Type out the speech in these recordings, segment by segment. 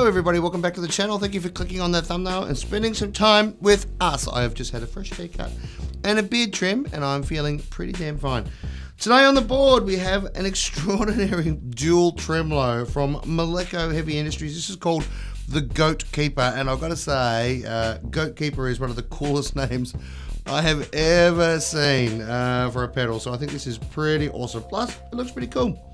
Everybody, welcome back to the channel. Thank you for clicking on that thumbnail and spending some time with us. I have just had a fresh haircut and a beard trim, and I'm feeling pretty damn fine. Today on the board, we have an extraordinary dual tremolo from Malekko Heavy Industries. This is called the Goatkeeper, and I've got to say, Goatkeeper is one of the coolest names I have ever seen for a pedal, so I think this is pretty awesome. Plus, it looks pretty cool.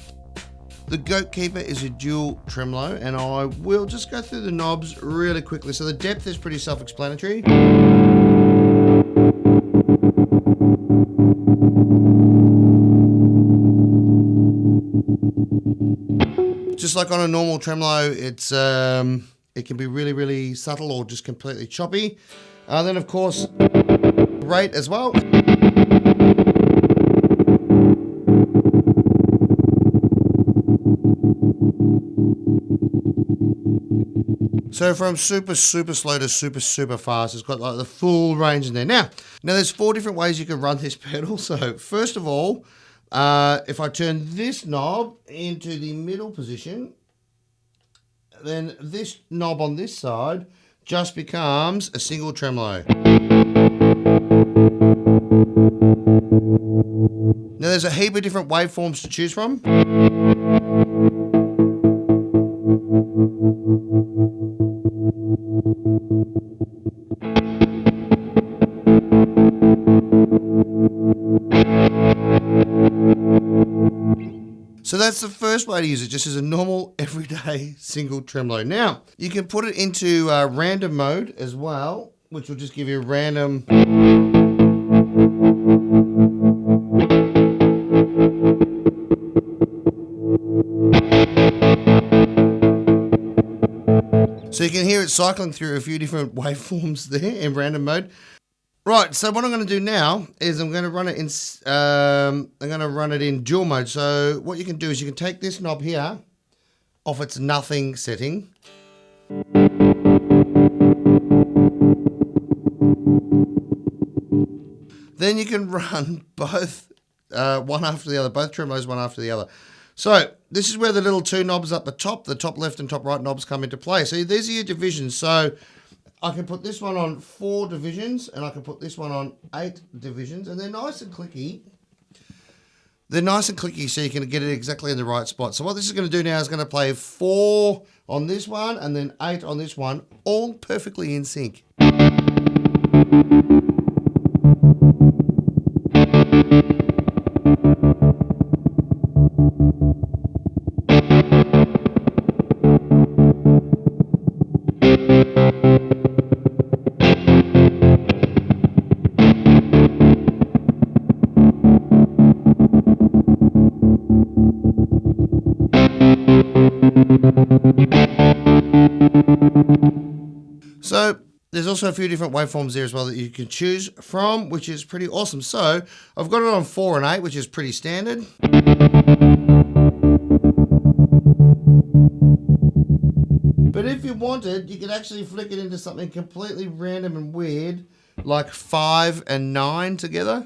The Goatkeeper is a dual tremolo, and I will just go through the knobs really quickly. So the depth is pretty self-explanatory. Just like on a normal tremolo, it's it can be really, really subtle or just completely choppy. Then of course, rate as well. So from super slow to super fast, it's got like the full range in there. Now there's 4 different ways you can run this pedal. So first of all, if I turn this knob into the middle position, then this knob on this side just becomes a single tremolo. Now there's a heap of different waveforms to choose from. So that's the first way to use it, just as a normal, everyday single tremolo. Now, you can put it into random mode as well, which will just give you a random. So you can hear it cycling through a few different waveforms there in random mode. Right, so what I'm going to do now is I'm going to run it in dual mode. So what you can do is you can take this knob here off its nothing setting. Then you can run both one after the other, both tremolos one after the other. So this is where the little 2 knobs up the top left and top right knobs come into play. So these are your divisions. So I can put this one on 4 divisions, and I can put this one on 8 divisions, and they're nice and clicky. They're nice and clicky, so you can get it exactly in the right spot. So what this is going to do now is going to play 4 on this one, and then 8 on this one, all perfectly in sync. So there's also a few different waveforms there as well that you can choose from, which is pretty awesome. So I've got it on 4 and 8, which is pretty standard. But if you wanted, you could actually flick it into something completely random and weird, like 5 and 9 together.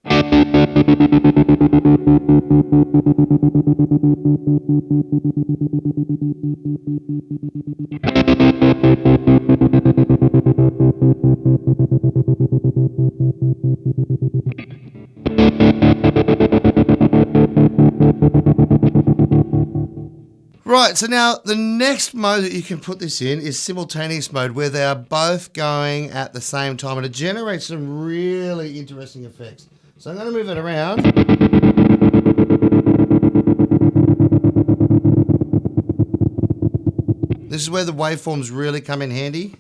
Right, so now the next mode that you can put this in is simultaneous mode, where they are both going at the same time, and it generates some really interesting effects. So I'm going to move it around. This is where the waveforms really come in handy.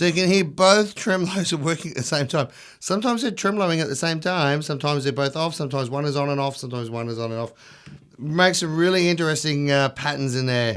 So you can hear both tremolos are working at the same time. Sometimes they're tremoloing at the same time. Sometimes they're both off. Sometimes one is on and off. Sometimes one is on and off. Makes some really interesting patterns in there.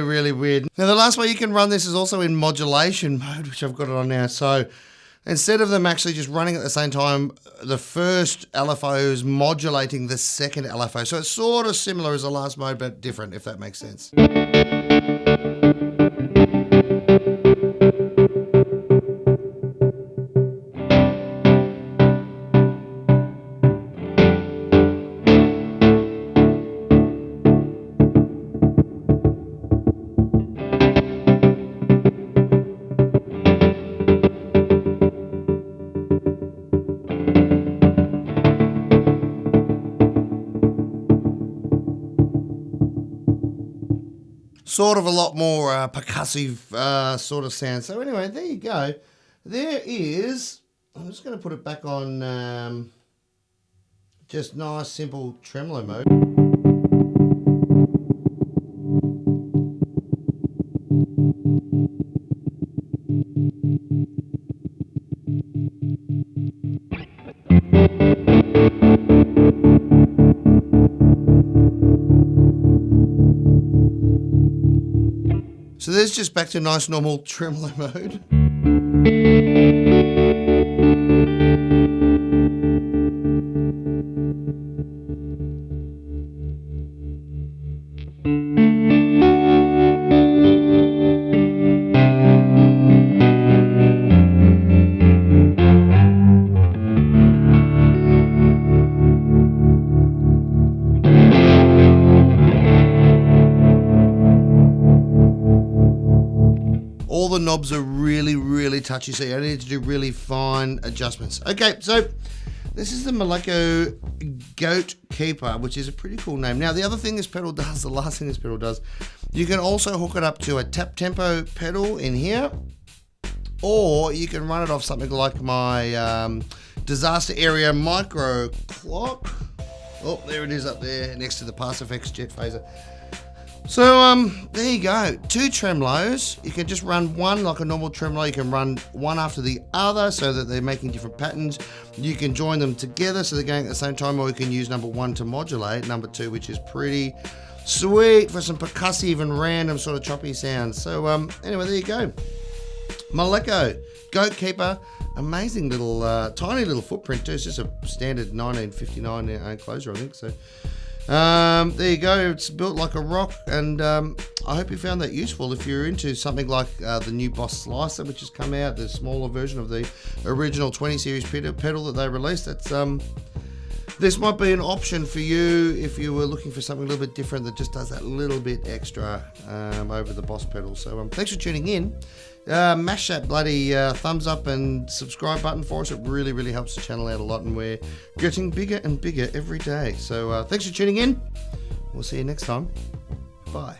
Really weird. Now the last way you can run this is also in modulation mode, which I've got it on now. So instead of them actually just running at the same time, the first LFO is modulating the second LFO. So it's sort of similar as the last mode, but different, if that makes sense. Sort of a lot more percussive sort of sound. So anyway, there you go. There is, I'm just going to put it back on just nice, simple tremolo mode. So there's just back to nice normal tremolo mode. All the knobs are really touchy, so you need to do really fine adjustments. Okay, so this is the Malekko Goatkeeper, which is a pretty cool name. Now, the other thing this pedal does, the last thing this pedal does, you can also hook it up to a tap tempo pedal in here, or you can run it off something like my Disaster Area micro clock. Oh, there it is up there next to the PastFx jet phaser. So there you go, 2 tremolos. You can just run one like a normal tremolo. You can run one after the other so that they're making different patterns. You can join them together so they're going at the same time, or you can use number 1 to modulate, number 2, which is pretty sweet for some percussive and random sort of choppy sounds. So anyway, there you go. Malekko Goatkeeper, amazing little, tiny little footprint too. It's just a standard 1959 enclosure, I think. So there you go. It's built like a rock, and I hope you found that useful. If you're into something like the new Boss Slicer, which has come out, the smaller version of the original 20 series pedal that they released, that's this might be an option for you if you were looking for something a little bit different that just does that little bit extra over the Boss pedal. So thanks for tuning in. Mash that bloody thumbs up and subscribe button for us. It really helps the channel out a lot, and we're getting bigger and bigger every day. So thanks for tuning in. We'll see you next time. Bye.